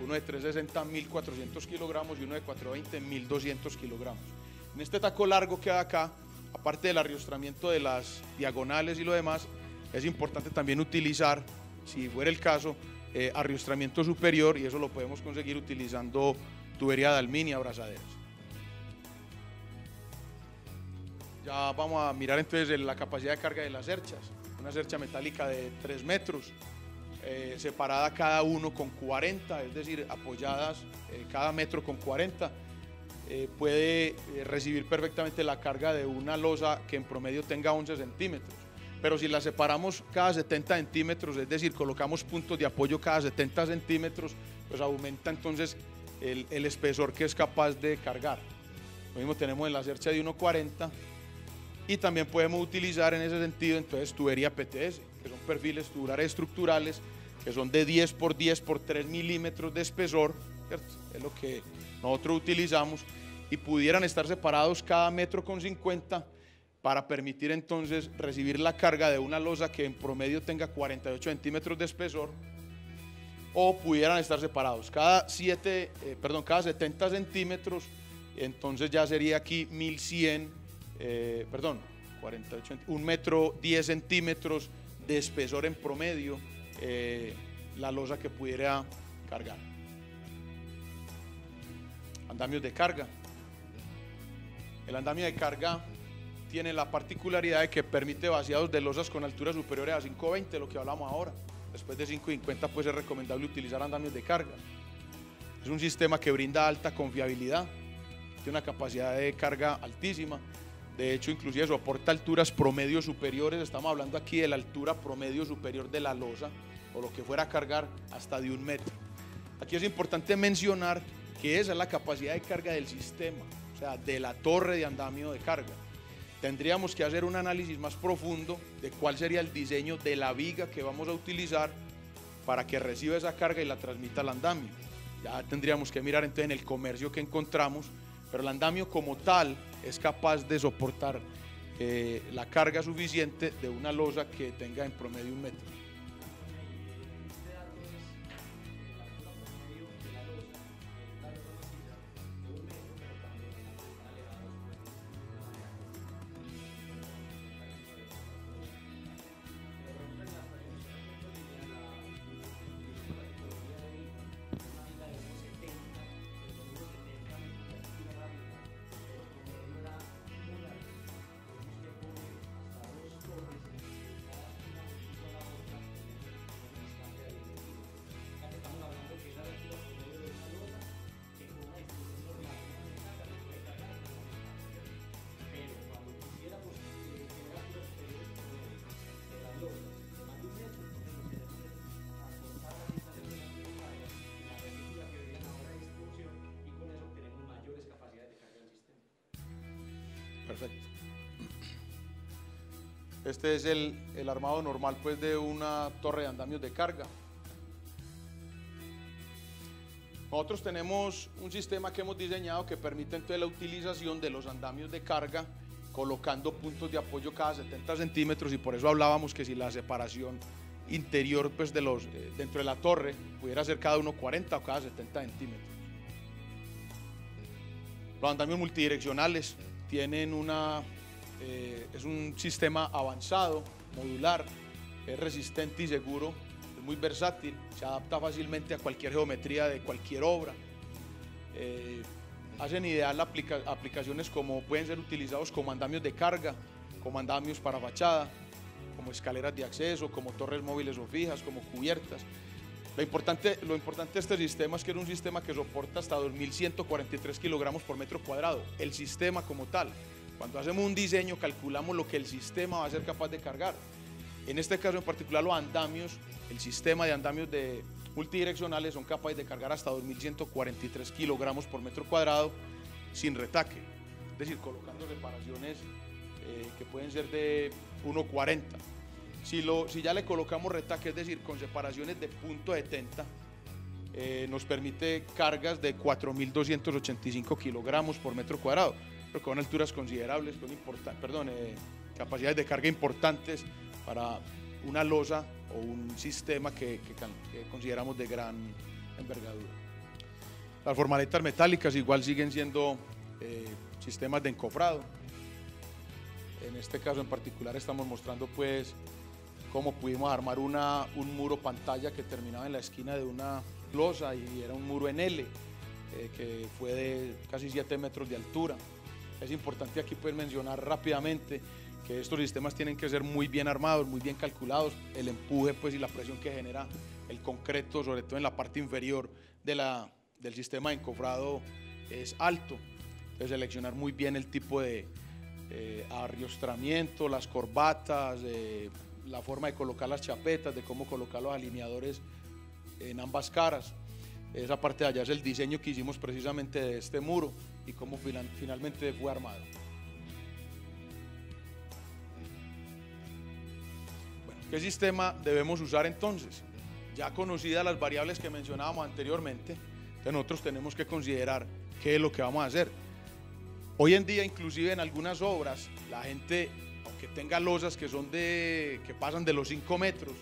uno de 360 1.400 kilogramos y uno de 420 1.200 kilogramos. En este taco largo que hay acá, aparte del arriostramiento de las diagonales y lo demás, es importante también utilizar, si fuera el caso, arriostramiento superior, y eso lo podemos conseguir utilizando tubería de aluminio y abrazaderas. Ya vamos a mirar entonces la capacidad de carga de las cerchas. Una cercha metálica de 3 metros, separada cada uno con 40, es decir, apoyadas cada metro con 40. Puede recibir perfectamente la carga de una losa que en promedio tenga 11 centímetros. Pero si la separamos cada 70 centímetros, es decir, colocamos puntos de apoyo cada 70 centímetros, pues aumenta entonces el espesor que es capaz de cargar. Lo mismo tenemos en la cercha de 1,40 y también podemos utilizar en ese sentido entonces tubería PTS, que son perfiles tubulares estructurales, que son de 10 por 10 por 3 milímetros de espesor, ¿cierto? Es lo que nosotros utilizamos, y pudieran estar separados cada metro con 50 para permitir entonces recibir la carga de una losa que en promedio tenga 48 centímetros de espesor, o pudieran estar separados cada 70 centímetros, entonces ya sería aquí 48, 1 metro 10 centímetros de espesor en promedio, la losa que pudiera cargar. Andamios de carga. El andamio de carga tiene la particularidad de que permite vaciados de losas con alturas superiores a 5,20, lo que hablamos ahora. Después de 5,50 pues es recomendable utilizar andamios de carga. Es un sistema que brinda alta confiabilidad, tiene una capacidad de carga altísima. De hecho, inclusive soporta alturas promedio superiores. Estamos hablando aquí de la altura promedio superior de la losa, o lo que fuera a cargar, hasta de 1 metro. Aquí es importante mencionar que esa es la capacidad de carga del sistema, o sea, de la torre de andamio de carga. Tendríamos que hacer un análisis más profundo de cuál sería el diseño de la viga que vamos a utilizar para que reciba esa carga y la transmita al andamio. Ya tendríamos que mirar entonces en el comercio que encontramos, pero el andamio como tal es capaz de soportar la carga suficiente de una losa que tenga en promedio 1 metro. Perfecto. Este es el armado normal pues de una torre de andamios de carga. Nosotros tenemos un sistema que hemos diseñado que permite entonces la utilización de los andamios de carga colocando puntos de apoyo cada 70 centímetros, y por eso hablábamos que si la separación interior pues dentro de la torre pudiera ser cada 1,40 o cada 70 centímetros. Los andamios multidireccionales tienen es un sistema avanzado, modular, es resistente y seguro, es muy versátil, se adapta fácilmente a cualquier geometría de cualquier obra. Hacen ideal aplicaciones como pueden ser utilizados como andamios de carga, como andamios para fachada, como escaleras de acceso, como torres móviles o fijas, como cubiertas. Lo importante de este sistema es que es un sistema que soporta hasta 2.143 kilogramos por metro cuadrado, el sistema como tal. Cuando hacemos un diseño calculamos lo que el sistema va a ser capaz de cargar. En este caso en particular los andamios, el sistema de andamios multidireccionales son capaces de cargar hasta 2.143 kilogramos por metro cuadrado sin retaque, es decir, colocando reparaciones que pueden ser de 1,40. Si ya le colocamos retaque, es decir, con separaciones de punto de tenta, nos permite cargas de 4.285 kilogramos por metro cuadrado, pero con alturas considerables, capacidades de carga importantes para una losa o un sistema que consideramos de gran envergadura. Las formaletas metálicas igual siguen siendo sistemas de encofrado. En este caso en particular estamos mostrando pues cómo pudimos armar un muro pantalla que terminaba en la esquina de una losa y era un muro en L que fue de casi 7 metros de altura. Es importante aquí pues mencionar rápidamente que estos sistemas tienen que ser muy bien armados, muy bien calculados. El empuje pues y la presión que genera el concreto, sobre todo en la parte inferior del sistema de encofrado, es alto. Entonces seleccionar muy bien el tipo de arriostramiento, las corbatas, la forma de colocar las chapetas, de cómo colocar los alineadores en ambas caras. Esa parte de allá es el diseño que hicimos precisamente de este muro y cómo finalmente fue armado. Bueno, ¿qué sistema debemos usar entonces? Ya conocidas las variables que mencionábamos anteriormente, entonces nosotros tenemos que considerar qué es lo que vamos a hacer. Hoy en día, inclusive en algunas obras, la gente, aunque tenga losas que pasan de los 5 metros,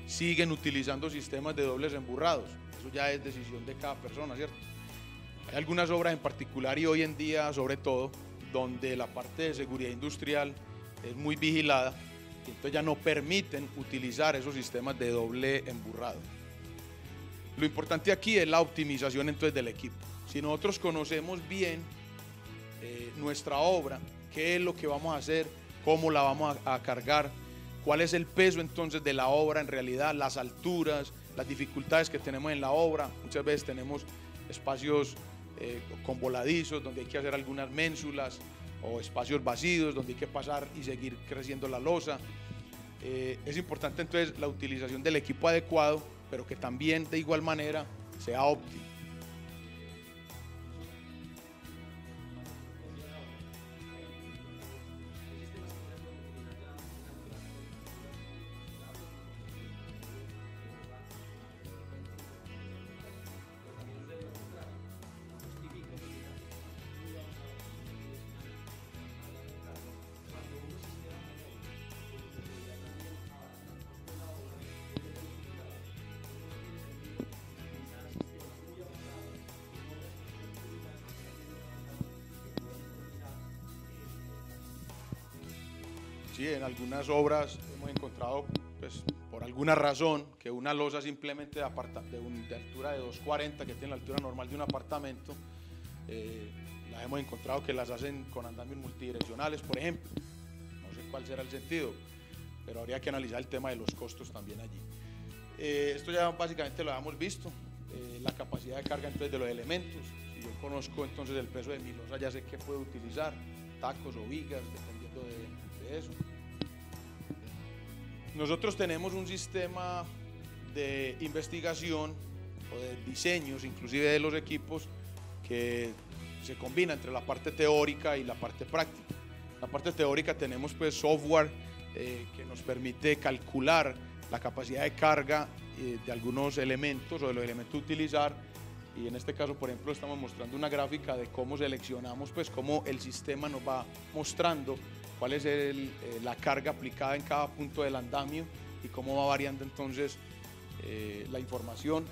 siguen utilizando sistemas de dobles emburrados. Eso ya es decisión de cada persona, ¿cierto? Hay algunas obras en particular y hoy en día, sobre todo, donde la parte de seguridad industrial es muy vigilada y entonces ya no permiten utilizar esos sistemas de doble emburrado. Lo importante aquí es la optimización entonces del equipo. Si nosotros conocemos bien nuestra obra, qué es lo que vamos a hacer, cómo la vamos a cargar, cuál es el peso entonces de la obra en realidad, las alturas, las dificultades que tenemos en la obra. Muchas veces tenemos espacios con voladizos donde hay que hacer algunas ménsulas o espacios vacíos donde hay que pasar y seguir creciendo la losa. Es importante entonces la utilización del equipo adecuado, pero que también de igual manera sea óptimo. Sí, en algunas obras hemos encontrado, pues, por alguna razón, que una losa simplemente de altura de 240, que tiene la altura normal de un apartamento, las hemos encontrado que las hacen con andamios multidireccionales, por ejemplo. No sé cuál será el sentido, pero habría que analizar el tema de los costos también allí. Esto ya básicamente lo habíamos visto, la capacidad de carga entonces de los elementos. Si yo conozco entonces el peso de mi losa, ya sé qué puedo utilizar, tacos o vigas, dependiendo de eso. Nosotros tenemos un sistema de investigación o de diseños, inclusive de los equipos, que se combina entre la parte teórica y la parte práctica. En la parte teórica tenemos pues software que nos permite calcular la capacidad de carga de algunos elementos o de los elementos a utilizar, y en este caso, por ejemplo, estamos mostrando una gráfica de cómo seleccionamos, pues cómo el sistema nos va mostrando cuál es la carga aplicada en cada punto del andamio y cómo va variando entonces la información.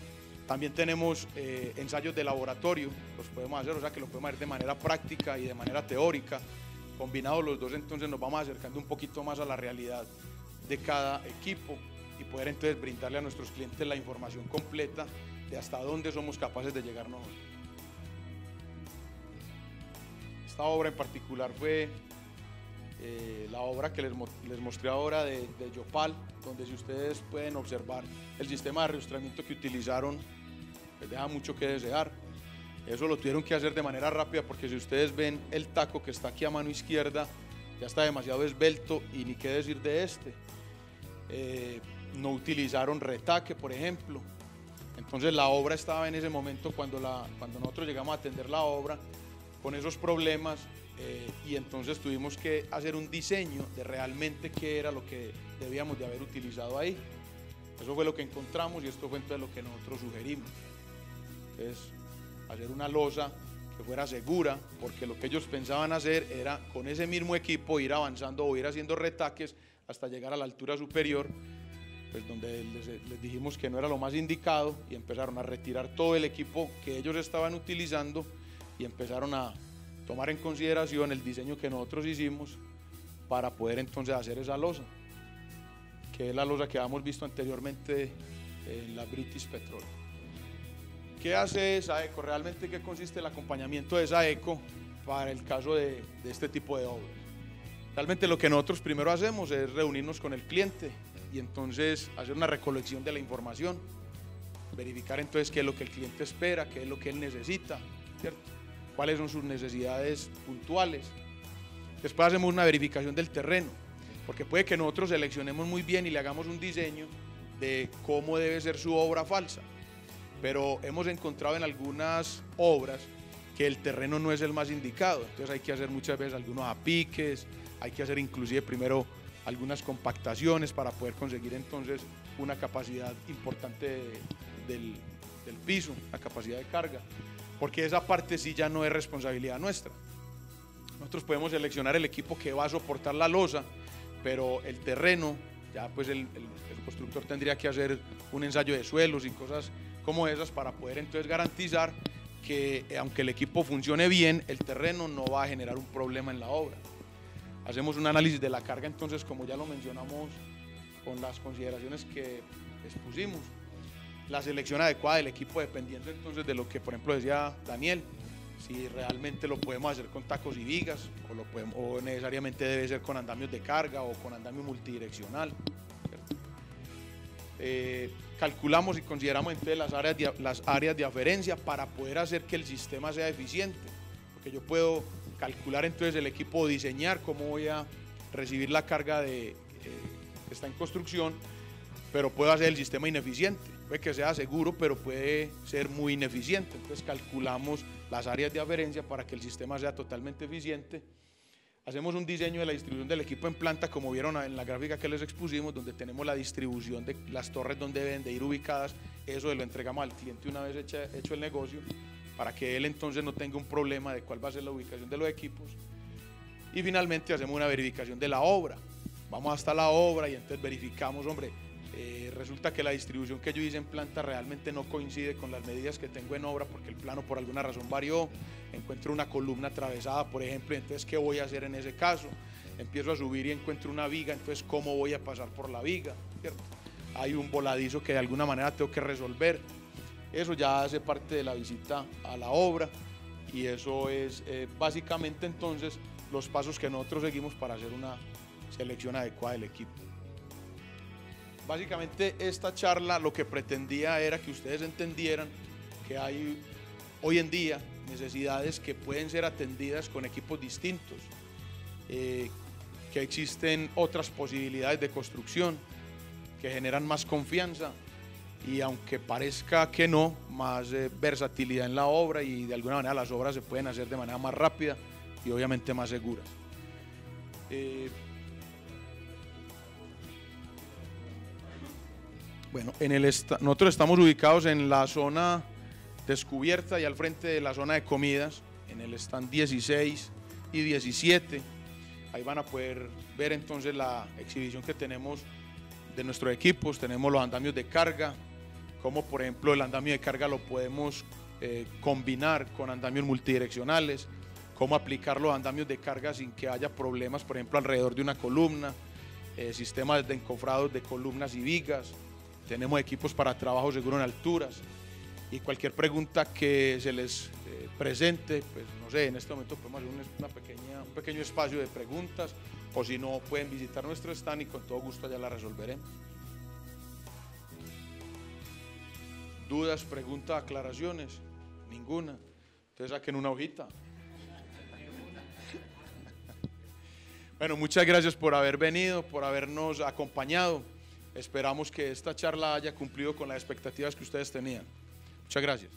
También tenemos ensayos de laboratorio, los podemos hacer, o sea que los podemos hacer de manera práctica y de manera teórica. Combinados los dos, entonces nos vamos acercando un poquito más a la realidad de cada equipo y poder entonces brindarle a nuestros clientes la información completa de hasta dónde somos capaces de llegar nosotros. Esta obra en particular fue la obra que les mostré ahora de Yopal, donde si ustedes pueden observar el sistema de arrastramiento que utilizaron, les deja mucho que desear. Eso lo tuvieron que hacer de manera rápida porque si ustedes ven el taco que está aquí a mano izquierda, ya está demasiado esbelto y ni qué decir de este. No utilizaron retaque, por ejemplo. Entonces la obra estaba en ese momento cuando nosotros llegamos a atender la obra con esos problemas. Y entonces tuvimos que hacer un diseño de realmente qué era lo que debíamos de haber utilizado ahí. Eso fue lo que encontramos y esto fue entonces lo que nosotros sugerimos. Entonces, hacer una losa que fuera segura, porque lo que ellos pensaban hacer era con ese mismo equipo ir avanzando o ir haciendo retaques hasta llegar a la altura superior, pues donde les dijimos que no era lo más indicado y empezaron a retirar todo el equipo que ellos estaban utilizando y empezaron a tomar en consideración el diseño que nosotros hicimos para poder entonces hacer esa losa, que es la losa que habíamos visto anteriormente en la British Petroleum. ¿Qué hace Saeco? Realmente, ¿qué consiste el acompañamiento de Saeco para el caso de este tipo de obras? Realmente lo que nosotros primero hacemos es reunirnos con el cliente y entonces hacer una recolección de la información, verificar entonces qué es lo que el cliente espera, qué es lo que él necesita, ¿cierto? Cuáles son sus necesidades puntuales. Después hacemos una verificación del terreno, porque puede que nosotros seleccionemos muy bien y le hagamos un diseño de cómo debe ser su obra falsa, pero hemos encontrado en algunas obras que el terreno no es el más indicado, entonces hay que hacer muchas veces algunos apiques, hay que hacer inclusive primero algunas compactaciones para poder conseguir entonces una capacidad importante del piso, la capacidad de carga, porque esa parte sí ya no es responsabilidad nuestra. Nosotros podemos seleccionar el equipo que va a soportar la losa, pero el terreno, ya pues el constructor tendría que hacer un ensayo de suelos y cosas como esas para poder entonces garantizar que aunque el equipo funcione bien, el terreno no va a generar un problema en la obra. Hacemos un análisis de la carga entonces, como ya lo mencionamos, con las consideraciones que expusimos. La selección adecuada del equipo dependiendo entonces de lo que, por ejemplo, decía Daniel, si realmente lo podemos hacer con tacos y vigas o necesariamente debe ser con andamios de carga o con andamio multidireccional. Calculamos y consideramos entonces las áreas de aferencia para poder hacer que el sistema sea eficiente, porque yo puedo calcular entonces el equipo o diseñar cómo voy a recibir la carga que está en construcción, pero puedo hacer el sistema ineficiente. Puede que sea seguro, pero puede ser muy ineficiente. Entonces calculamos las áreas de aferencia para que el sistema sea totalmente eficiente. Hacemos un diseño de la distribución del equipo en planta, como vieron en la gráfica que les expusimos, donde tenemos la distribución de las torres donde deben de ir ubicadas. Eso lo entregamos al cliente una vez hecho el negocio, para que él entonces no tenga un problema de cuál va a ser la ubicación de los equipos. Y finalmente hacemos una verificación de la obra. Vamos hasta la obra y entonces verificamos, hombre, resulta que la distribución que yo hice en planta realmente no coincide con las medidas que tengo en obra, porque el plano por alguna razón varió, encuentro una columna atravesada, por ejemplo, entonces ¿qué voy a hacer en ese caso? Empiezo a subir y encuentro una viga, entonces ¿cómo voy a pasar por la viga? ¿Cierto? Hay un voladizo que de alguna manera tengo que resolver. Eso ya hace parte de la visita a la obra y eso es básicamente entonces los pasos que nosotros seguimos para hacer una selección adecuada del equipo. Básicamente esta charla lo que pretendía era que ustedes entendieran que hay hoy en día necesidades que pueden ser atendidas con equipos distintos, que existen otras posibilidades de construcción que generan más confianza y aunque parezca que no, más versatilidad en la obra y de alguna manera las obras se pueden hacer de manera más rápida y obviamente más seguras. Bueno, nosotros estamos ubicados en la zona descubierta y al frente de la zona de comidas, en el stand 16 y 17. Ahí van a poder ver entonces la exhibición que tenemos de nuestros equipos. Tenemos los andamios de carga, como por ejemplo el andamio de carga lo podemos combinar con andamios multidireccionales, cómo aplicar los andamios de carga sin que haya problemas, por ejemplo alrededor de una columna, sistemas de encofrados de columnas y vigas. Tenemos equipos para trabajo seguro en alturas y cualquier pregunta que se les presente, pues no sé, en este momento podemos hacer un pequeño espacio de preguntas o si no pueden visitar nuestro stand y con todo gusto allá la resolveremos. ¿Dudas, preguntas, aclaraciones? Ninguna. Entonces saquen una hojita. Bueno, muchas gracias por haber venido, por habernos acompañado. Esperamos que esta charla haya cumplido con las expectativas que ustedes tenían. Muchas gracias.